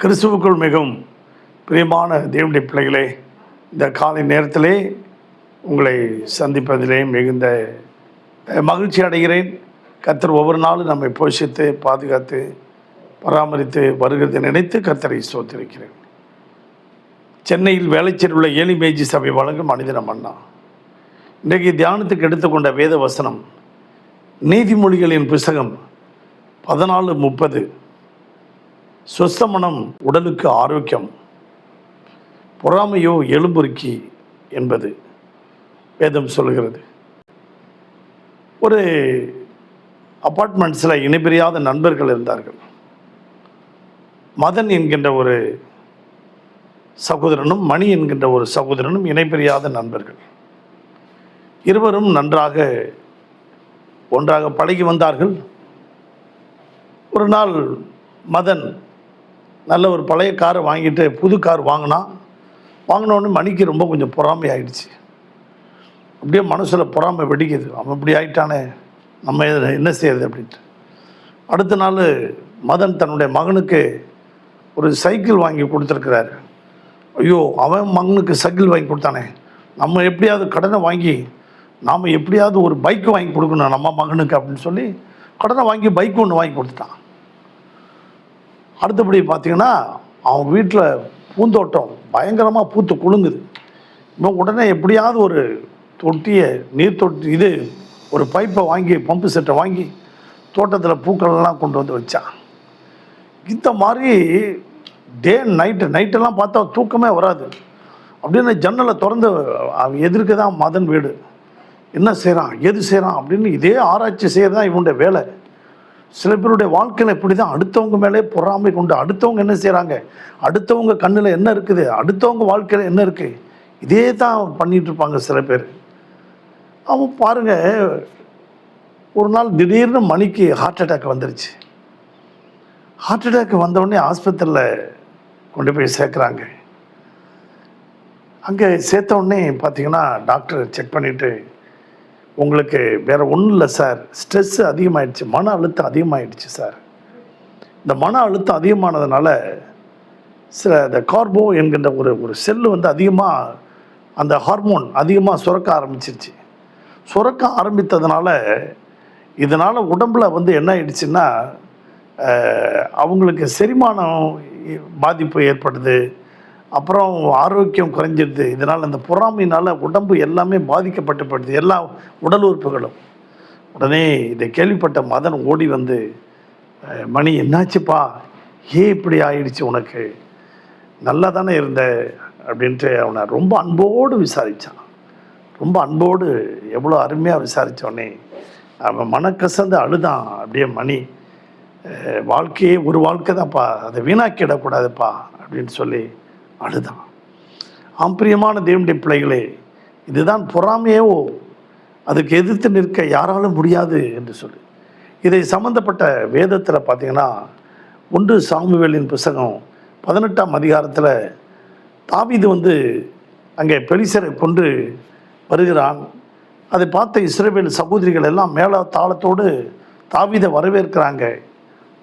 கிறிஸ்துவுக்குள் மிகவும் பிரியமான தேவனுடைய பிள்ளைகளே, இந்த காலை நேரத்திலே உங்களை சந்திப்பதிலே மிகுந்த மகிழ்ச்சி அடைகிறேன். கர்த்தர் ஒவ்வொரு நாளும் நம்மை போஷித்து பாதுகாத்து பராமரித்து வருகிறதை நினைத்து கர்த்தரை ஸ்தோத்திரிக்கிறேன். சென்னையில் வேளச்சேரியில் உள்ள ஏலி மேஜி சபை வழங்கும் மனிதன மன்னா. இன்றைக்கு தியானத்துக்கு எடுத்துக்கொண்ட வேத வசனம் நீதிமொழிகளின் புஸ்தகம் 14:30. சொஸ்த மனம் உடலுக்கு ஆரோக்கியம், பொறாமையோ எலும்புருக்கி என்பது வேதம் சொல்கிறது. ஒரு அப்பார்ட்மெண்ட்ஸில் இணைபிரியாத நண்பர்கள் இருந்தார்கள். மதன் என்கின்ற ஒரு சகோதரனும் மணி என்கின்ற ஒரு சகோதரனும் இணைபிரியாத நண்பர்கள். இருவரும் நன்றாக ஒன்றாக பழகி வந்தார்கள். ஒரு நாள் மதன் நல்ல ஒரு பழைய காரை வாங்கிட்டு புது கார் வாங்கினோடனே மணிக்கு ரொம்ப கொஞ்சம் பொறாமை ஆகிடுச்சு. அப்படியே மனசில் பொறாமை வெடிக்குது. அவன் இப்படி ஆகிட்டானே, நம்ம என்ன செய்யறது அப்படின்ட்டு. அடுத்த நாள் மதன் தன்னுடைய மகனுக்கு ஒரு சைக்கிள் வாங்கி கொடுத்துருக்கிறாரு. ஐயோ, அவன் மகனுக்கு சைக்கிள் வாங்கி கொடுத்தானே, நம்ம எப்படியாவது கடனை வாங்கி நாம் எப்படியாவது ஒரு பைக்கு வாங்கி கொடுக்கணும் நம்ம மகனுக்கு அப்படின்னு சொல்லி கடனை வாங்கி பைக்கு ஒன்று வாங்கி கொடுத்துட்டான். அடுத்தபடி பார்த்திங்கன்னா, அவன் வீட்டில் பூந்தோட்டம் பயங்கரமாக பூத்து குலுங்குது. இவன் உடனே எப்படியாவது ஒரு தொட்டியை நீர் தொட்டி ஒரு பைப்பை வாங்கி பம்பு செட்டை வாங்கி தோட்டத்தில் பூக்கள்லாம் கொண்டு வந்து வச்சான். இந்த மாதிரி டே நைட்டெல்லாம் பார்த்தா தூக்கமே வராது. அப்படின்னு ஜன்னலை திறந்து அவன் எதிர்க்க தான் மதன் வீடு. என்ன செய்கிறான், எது செய்கிறான் அப்படின்னு இதே ஆராய்ச்சி செய்கிறது தான் இவனுடைய வேலை. சில பேருடைய வாழ்க்கையில் இப்படி தான், அடுத்தவங்க மேலே பொறாமை கொண்டு அடுத்தவங்க என்ன செய்கிறாங்க, அடுத்தவங்க கண்ணில் என்ன இருக்குது, அடுத்தவங்க வாழ்க்கையில் என்ன இருக்குது, இதே தான் பண்ணிகிட்டு இருப்பாங்க சில பேர். அவன் பாருங்கள், ஒரு நாள் திடீர்னு மணிக்கு ஹார்ட் அட்டாக் வந்துருச்சு. ஹார்ட் அட்டாக் வந்தவுடனே ஆஸ்பத்திரியில் கொண்டு போய் சேர்க்குறாங்க. அங்கே சேர்த்த உடனே பார்த்திங்கன்னா டாக்டர் செக் பண்ணிவிட்டு, உங்களுக்கு வேறு ஒன்றும் இல்லை சார், ஸ்ட்ரெஸ்ஸு அதிகமாகிடுச்சு, மன அழுத்தம் அதிகமாகிடுச்சு சார். இந்த மன அழுத்தம் அதிகமானதுனால இந்த கார்போ என்கின்ற ஒரு செல்லு அதிகமாக அந்த ஹார்மோன் அதிகமாக சுரக்க ஆரம்பிச்சிருச்சு. சுரக்க ஆரம்பித்ததுனால இதனால் உடம்பில் என்ன ஆயிடுச்சுன்னா அவங்களுக்கு செரிமானம் பாதிப்பு ஏற்படுது, அப்புறம் ஆரோக்கியம் குறைஞ்சிடுது. இதனால் அந்த பொறாமையினால் உடம்பு எல்லாமே பாதிக்கப்பட்டுப்படுது, எல்லா உடல் உறுப்புகளும். உடனே இதை கேள்விப்பட்ட மதன் ஓடி வந்து, மணி என்னாச்சுப்பா, ஏன் இப்படி ஆயிடுச்சு, உனக்கு நல்லா தானே இருந்த அப்படின்ட்டு அவனை ரொம்ப அன்போடு விசாரித்தான். ரொம்ப அன்போடு எவ்வளோ அருமையாக விசாரித்தோடனே அவன் மனக்கசந்து அழுதான். அப்படியே மணி, வாழ்க்கையே ஒரு வாழ்க்கை தான்ப்பா, அதை வீணாக்கிடக்கூடாதுப்பா அப்படின்னு சொல்லி அழுதான். ஆம்பிரியமான தேவனுடைய பிள்ளைகளே, இதுதான் பொறாமையோ, அதுக்கு எதிர்த்து நிற்க யாராலும் முடியாது என்று சொல்லி இதை சம்பந்தப்பட்ட வேதத்தில் பார்த்திங்கன்னா 1 சாமுவேலின் புஸ்தகம் 18ஆம் அதிகாரத்தில் தாவீது அங்கே பெலிசரை கொண்டு வருகிறான். அதை பார்த்த இஸ்ரவேல் சகோதரிகள் எல்லாம் மேல தாளத்தோடு தாவீதை வரவேற்கிறாங்க.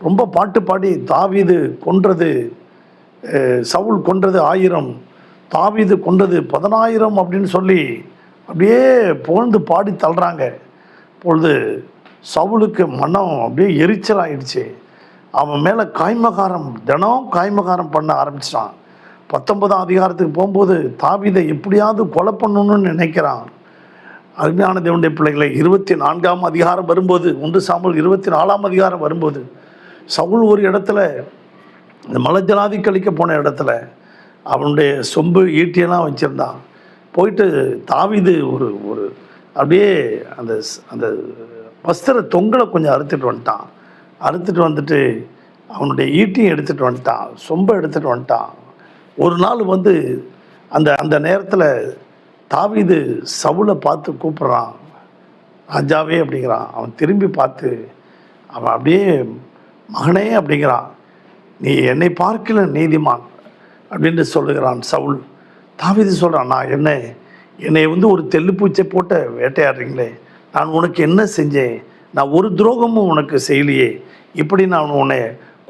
ரொம்ப பாட்டு பாடி, தாவீது கொன்றது, சவுல் கொன்றது 1000, தாவீது கொன்றது 10000 அப்படின்னு சொல்லி அப்படியே புகழ்ந்து பாடி தள்ளுறாங்க. இப்பொழுது சவுலுக்கு மனம் அப்படியே எரிச்சல் ஆயிடுச்சு. அவன் மேலே தினம் காய்மகாரம் பண்ண ஆரம்பிச்சிட்டான். 19ஆம் அதிகாரத்துக்கு போகும்போது தாவீதை எப்படியாவது கொலை பண்ணணும்னு நினைக்கிறான். அருமையான தேவனுடைய பிள்ளைகளை, 24ஆம் அதிகாரம் வரும்போது, 1 சாமுவேல் 24ஆம் அதிகாரம் வரும்போது, சவுல் ஒரு இடத்துல இந்த மலஜலாதி கழிக்க போன இடத்துல அவனுடைய சொம்பு ஈட்டியெல்லாம் வச்சுருந்தான். போயிட்டு தாவீது ஒரு அப்படியே அந்த வஸ்திர தொங்கலை கொஞ்சம் அறுத்துட்டு வந்துட்டு அவனுடைய ஈட்டியும் எடுத்துகிட்டு வந்துட்டான், சொம்பை எடுத்துகிட்டு வந்துட்டான். ஒரு நாள் அந்த நேரத்தில் தாவீது சவுலை பார்த்து கூப்பிட்றான், ராஜாவே அப்படிங்கிறான். அவன் திரும்பி பார்த்து அவன் அப்படியே, மகனே அப்படிங்கிறான், நீ என்னை பார்க்கல நீதிமான் அப்படின்னு சொல்லுகிறான் சவுல். தாவீது சொல்கிறான், நான் என்னை ஒரு தெல்லுப்பூச்சை போட்ட வேட்டையாடுறீங்களே, நான் உனக்கு என்ன செஞ்சேன், நான் ஒரு துரோகமும் உனக்கு செய்யலையே, இப்படி நான் உன்னை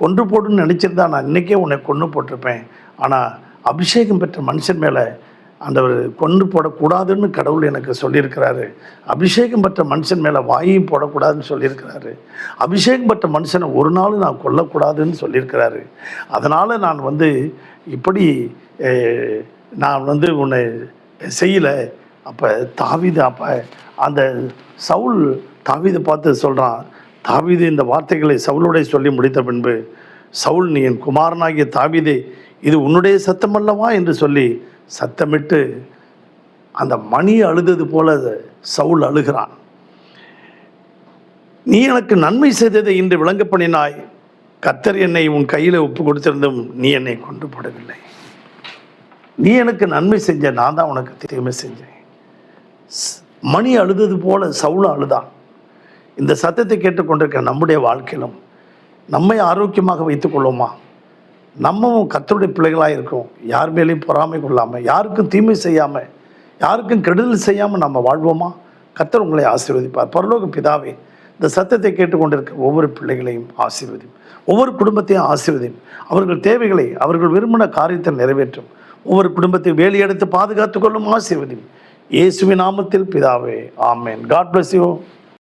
கொன்று போடுன்னு நினச்சிருந்தா நான் இன்றைக்கே உன்னை கொன்று போட்டிருப்பேன். ஆனால் அபிஷேகம் பெற்ற மனுஷன் மேலே ஆண்டவர் கொன்று போடக்கூடாதுன்னு கடவுள் எனக்கு சொல்லியிருக்கிறாரு. அபிஷேகம் பெற்ற மனுஷன் மேலே வாயும் போடக்கூடாதுன்னு சொல்லியிருக்கிறாரு. அபிஷேகம் பெற்ற மனுஷனை ஒரு நாள் நான் கொல்லக்கூடாதுன்னு சொல்லியிருக்கிறாரு. அதனால் நான் இப்படி நான் உன்னை செய்யலை. அப்போ தாவீது அந்த சவுல் தாவீதை பார்த்து சொல்கிறான். தாவீது இந்த வார்த்தைகளை சவுலுடைய சொல்லி முடித்த பின்பு, சவுல், நீ என் குமாரனாகிய தாவீதே, இது உன்னுடைய சத்தமல்லவா என்று சொல்லி சத்தமிட்டு அந்த மணி அழுதது போல சவுல் அழுகிறான். நீ எனக்கு நன்மை செய்ததை இன்று விளங்க பண்ணினாய். கர்த்தர் என்னை உன் கையில் ஒப்பு கொடுத்திருந்தும் நீ என்னை கொண்டு போடவில்லை. நீ எனக்கு நன்மை செஞ்ச, நான் தான் உனக்கு தீமை செஞ்சேன். மணி அழுதது போல சவுல் அழுதான். இந்த சத்தத்தை கேட்டுக்கொண்டிருக்க நம்முடைய வாழ்க்கையிலும் நம்மை ஆரோக்கியமாக வைத்துக்கொள்வோமா? நம்மவும் கர்த்தருடைய பிள்ளைகளாக இருக்கோம். யார் மேலேயும் பொறாமை கொள்ளாமல், யாருக்கும் தீமை செய்யாமல், யாருக்கும் கெடுதல் செய்யாமல் நம்ம வாழ்வோமா? கர்த்தர் உங்களை ஆசீர்வதிப்பார். பரலோக பிதாவே, இந்த சத்தத்தை கேட்டுக்கொண்டிருக்க ஒவ்வொரு பிள்ளைகளையும் ஆசீர்வதியும், ஒவ்வொரு குடும்பத்தையும் ஆசீர்வதியும். அவர்கள் தேவைகளை, அவர்கள் விரும்பின காரியத்தை நிறைவேற்றும். ஒவ்வொரு குடும்பத்தையும் வேலையெடுத்து பாதுகாத்துக் கொள்ளும் ஆசீர்வதியும். இயேசுவின் நாமத்தில் பிதாவே, ஆமென். God bless you.